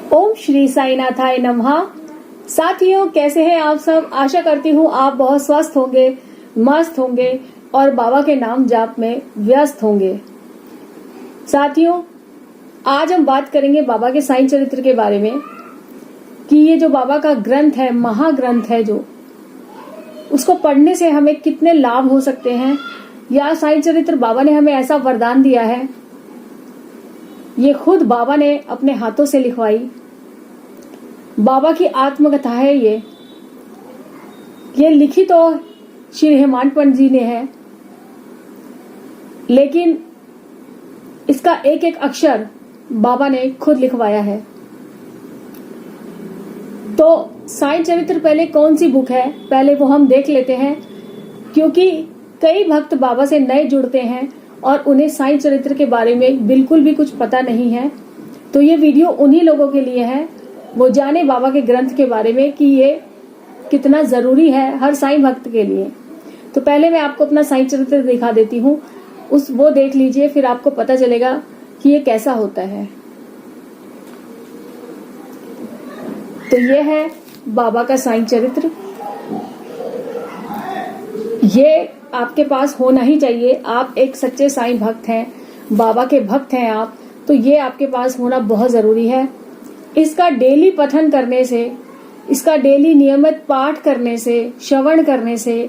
ओम श्री साईनाथाय नमः। साथियों, कैसे हैं आप सब? आशा करती हूँ आप बहुत स्वस्थ होंगे, मस्त होंगे और बाबा के नाम जाप में व्यस्त होंगे। साथियों, आज हम बात करेंगे बाबा के साईं चरित्र के बारे में कि ये जो बाबा का ग्रंथ है, महाग्रंथ है, जो उसको पढ़ने से हमें कितने लाभ हो सकते हैं, या साईं चरित्र बाबा ने हमें ऐसा वरदान दिया है। ये खुद बाबा ने अपने हाथों से लिखवाई, बाबा की आत्मकथा है। ये लिखी तो श्री हेमांत पंत जी ने है, लेकिन इसका एक एक अक्षर बाबा ने खुद लिखवाया है। तो साईं चरित्र पहले कौन सी बुक है, पहले वो हम देख लेते हैं, क्योंकि कई भक्त बाबा से नए जुड़ते हैं और उन्हें साईं चरित्र के बारे में बिल्कुल भी कुछ पता नहीं है। तो ये वीडियो उन्हीं लोगों के लिए है, वो जाने बाबा के ग्रंथ के बारे में कि ये कितना जरूरी है हर साईं भक्त के लिए। तो पहले मैं आपको अपना साईं चरित्र दिखा देती हूँ, वो देख लीजिए, फिर आपको पता चलेगा कि ये कैसा होता है। तो ये है बाबा का साईं चरित्र। ये आपके पास होना ही चाहिए। आप एक सच्चे साईं भक्त हैं, बाबा के भक्त हैं आप, तो ये आपके पास होना बहुत जरूरी है। इसका डेली पठन करने से, इसका डेली नियमित पाठ करने से, श्रवण करने से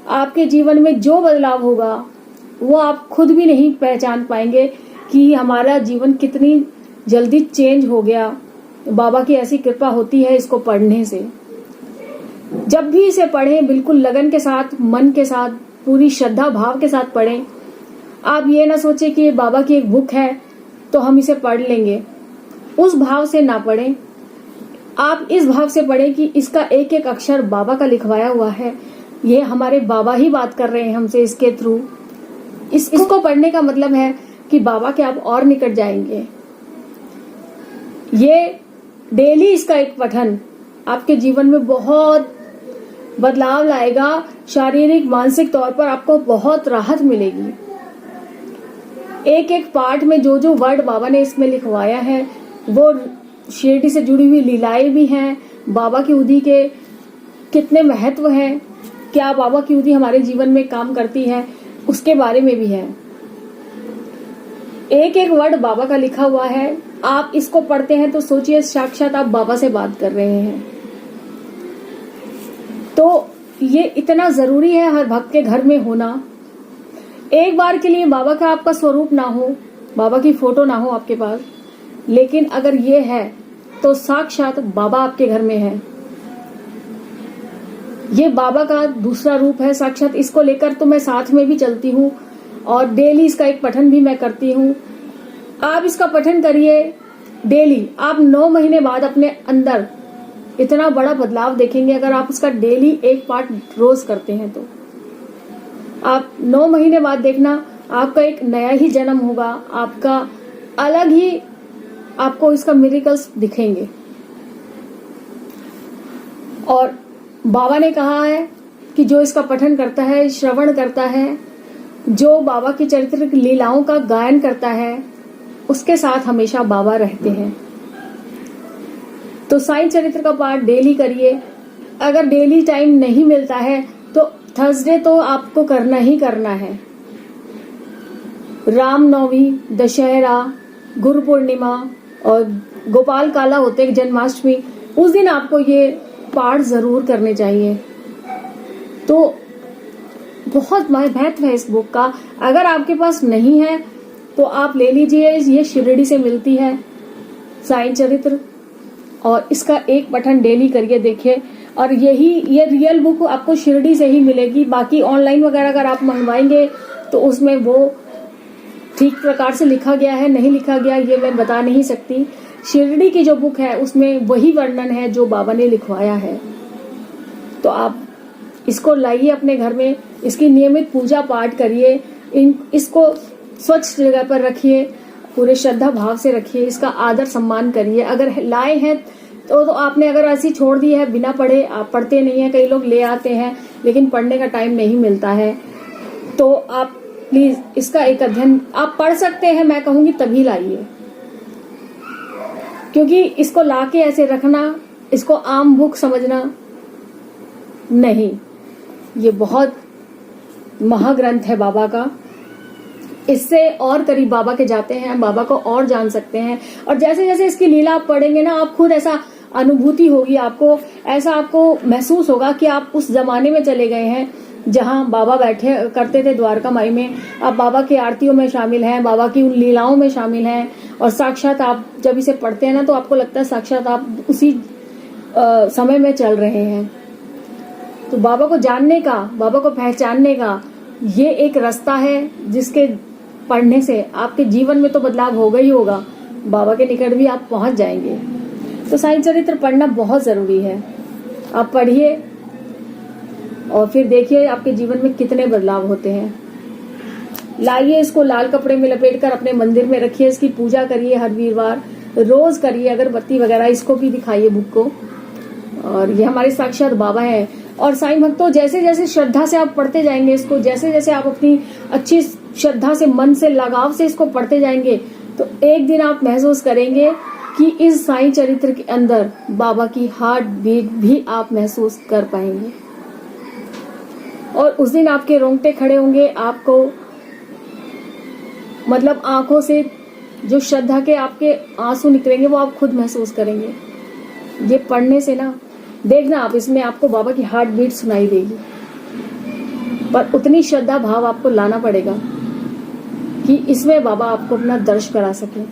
आपके जीवन में जो बदलाव होगा वो आप खुद भी नहीं पहचान पाएंगे कि हमारा जीवन कितनी जल्दी चेंज हो गया। बाबा की ऐसी कृपा होती है इसको पढ़ने से। जब भी इसे पढ़ें, बिल्कुल लगन के साथ, मन के साथ, पूरी श्रद्धा भाव के साथ पढ़ें। आप ये ना सोचें कि ये बाबा की एक बुक है तो हम इसे पढ़ लेंगे, उस भाव से ना पढ़ें। आप इस भाव से पढ़ें कि इसका एक एक अक्षर बाबा का लिखवाया हुआ है, ये हमारे बाबा ही बात कर रहे हैं हमसे इसके थ्रू। इसको पढ़ने का मतलब है कि बाबा के आप और निकट जाएंगे। ये डेली इसका एक पठन आपके जीवन में बहुत बदलाव लाएगा। शारीरिक मानसिक तौर पर आपको बहुत राहत मिलेगी। एक एक पाठ में जो जो वर्ड बाबा ने इसमें लिखवाया है वो शिरडी से जुड़ी हुई लीलाएं भी हैं। बाबा की उदी के कितने महत्व हैं, क्या बाबा की उदी हमारे जीवन में काम करती है, उसके बारे में भी है। एक एक वर्ड बाबा का लिखा हुआ है। आप इसको पढ़ते हैं तो सोचिए साक्षात आप बाबा से बात कर रहे हैं। तो ये इतना जरूरी है हर भक्त के घर में होना। एक बार के लिए बाबा का आपका स्वरूप ना हो, बाबा की फोटो ना हो आपके पास, लेकिन अगर ये है तो साक्षात बाबा आपके घर में है। ये बाबा का दूसरा रूप है साक्षात। इसको लेकर तो मैं साथ में भी चलती हूँ और डेली इसका एक पठन भी मैं करती हूँ। आप इसका पठन करिए डेली। आप 9 महीने बाद अपने अंदर इतना बड़ा बदलाव देखेंगे अगर आप इसका डेली एक पाठ रोज करते हैं। तो आप 9 महीने बाद देखना आपका एक नया ही जन्म होगा, आपका अलग ही आपको इसका मिरेकल्स दिखेंगे। और बाबा ने कहा है कि जो इसका पठन करता है, श्रवण करता है, जो बाबा की चरित्र की लीलाओं का गायन करता है, उसके साथ हमेशा बाबा रहते हैं। तो साईं चरित्र का पाठ डेली करिए। अगर डेली टाइम नहीं मिलता है तो थर्सडे तो आपको करना ही करना है। रामनवमी, दशहरा, गुरु पूर्णिमा और गोपाल काला होते हैं, जन्माष्टमी, उस दिन आपको ये पाठ जरूर करने चाहिए। तो बहुत महत्व है इस बुक का। अगर आपके पास नहीं है तो आप ले लीजिए, ये शिरडी से मिलती है साईं चरित्र, और इसका एक पठन डेली करिए, देखिए। और ये रियल बुक आपको शिरडी से ही मिलेगी। बाकी ऑनलाइन वगैरह अगर आप मंगवाएंगे तो उसमें वो ठीक प्रकार से लिखा गया है, नहीं लिखा गया, ये मैं बता नहीं सकती। शिरडी की जो बुक है उसमें वही वर्णन है जो बाबा ने लिखवाया है। तो आप इसको लाइए अपने घर में, इसकी नियमित पूजा पाठ करिए, इसको स्वच्छ जगह पर रखिए, पूरे श्रद्धा भाव से रखिए, इसका आदर सम्मान करिए। अगर लाए हैं तो आपने अगर ऐसी छोड़ दी है बिना पढ़े, आप पढ़ते नहीं है, कई लोग ले आते हैं लेकिन पढ़ने का टाइम नहीं मिलता है, तो आप प्लीज इसका एक अध्ययन आप पढ़ सकते हैं, मैं कहूंगी तभी लाइए। क्योंकि इसको लाके ऐसे रखना, इसको आम बुक समझना नहीं, ये बहुत महाग्रंथ है बाबा का। इससे और करीब बाबा के जाते हैं, बाबा को और जान सकते हैं। और जैसे जैसे इसकी लीला आप पढ़ेंगे ना, आप खुद ऐसा अनुभूति होगी आपको, ऐसा आपको महसूस होगा कि आप उस जमाने में चले गए हैं जहां बाबा बैठे करते थे द्वारका माई में। आप बाबा की आरतियों में शामिल हैं, बाबा की उन लीलाओं में शामिल हैं, और साक्षात आप जब इसे पढ़ते हैं ना तो आपको लगता है साक्षात आप उसी समय में चल रहे हैं। तो बाबा को जानने का, बाबा को पहचानने का ये एक रास्ता है, जिसके पढ़ने से आपके जीवन में तो बदलाव होगा ही होगा, बाबा के निकट भी आप पहुंच जाएंगे। तो साईं चरित्र पढ़ना बहुत जरूरी है। आप पढ़िए और फिर देखिए आपके जीवन में कितने बदलाव होते हैं। लाइए इसको लाल कपड़े में लपेटकर अपने मंदिर में रखिए, इसकी पूजा करिए, हर वीरवार रोज करिए, अगरबत्ती वगैरह इसको भी दिखाइए बुक को। और ये हमारे साक्षात बाबा है। और साईं भक्तों, जैसे जैसे श्रद्धा से आप पढ़ते जाएंगे इसको, जैसे जैसे आप अपनी अच्छी श्रद्धा से, मन से, लगाव से इसको पढ़ते जाएंगे, तो एक दिन आप महसूस करेंगे कि इस साईं चरित्र के अंदर बाबा की हार्ट बीट भी आप महसूस कर पाएंगे। और उस दिन आपके रोंगटे खड़े होंगे, आपको मतलब आंखों से जो श्रद्धा के आपके आंसू निकलेंगे वो आप खुद महसूस करेंगे। ये पढ़ने से ना, देखना आप, इसमें आपको बाबा की हार्ट बीट सुनाई देगी। पर उतनी श्रद्धा भाव आपको लाना पड़ेगा कि इसमें बाबा आपको अपना दर्श करा सके।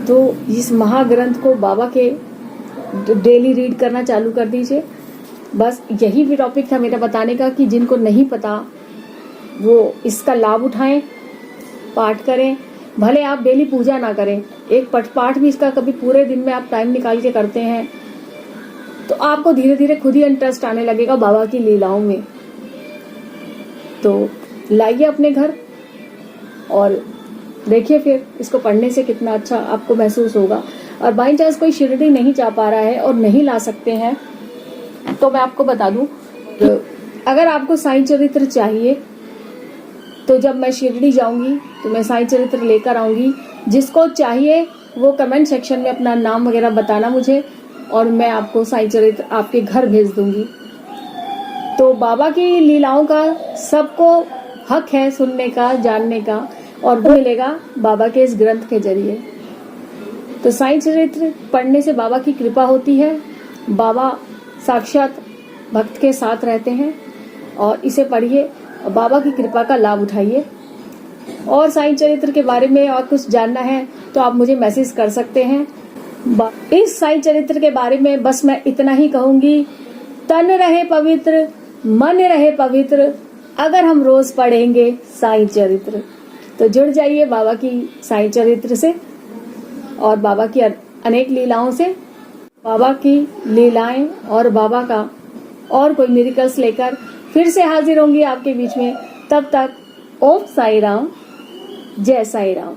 तो इस महाग्रंथ को बाबा के डेली रीड करना चालू कर दीजिए। बस यही भी टॉपिक था मेरा बताने का कि जिनको नहीं पता वो इसका लाभ उठाएं, पाठ करें। भले आप डेली पूजा ना करें, एक पाठ भी इसका कभी पूरे दिन में आप टाइम निकाल के करते हैं तो आपको धीरे धीरे खुद ही इंटरेस्ट आने लगेगा बाबा की लीलाओं में। तो लाइए अपने घर और देखिए फिर इसको पढ़ने से कितना अच्छा आपको महसूस होगा। और बाई चांस कोई शिरडी नहीं जा पा रहा है और नहीं ला सकते हैं, तो मैं आपको बता दूं, अगर आपको साईं चरित्र चाहिए तो जब मैं शिरडी जाऊंगी तो मैं साईं चरित्र लेकर आऊंगी। जिसको चाहिए वो कमेंट सेक्शन में अपना नाम वगैरह बताना मुझे, और मैं आपको साईं चरित्र आपके घर भेज दूंगी। तो बाबा की लीलाओं का सबको हक है सुनने का, जानने का, और वो मिलेगा बाबा के इस ग्रंथ के जरिए। तो साईं चरित्र पढ़ने से बाबा की कृपा होती है, बाबा साक्षात भक्त के साथ रहते हैं। और इसे पढ़िए, बाबा की कृपा का लाभ उठाइए। और साईं चरित्र के बारे में और कुछ जानना है तो आप मुझे मैसेज कर सकते हैं। इस साईं चरित्र के बारे में बस मैं इतना ही कहूंगी, तन रहे पवित्र, मन रहे पवित्र, अगर हम रोज पढ़ेंगे साईं चरित्र। तो जुड़ जाइए बाबा की साईं चरित्र से और बाबा की अनेक लीलाओं से। बाबा की लीलाएं और बाबा का और कोई मिरेकल्स लेकर फिर से हाजिर होंगी आपके बीच में। तब तक ओम साई राम, जय साई राम।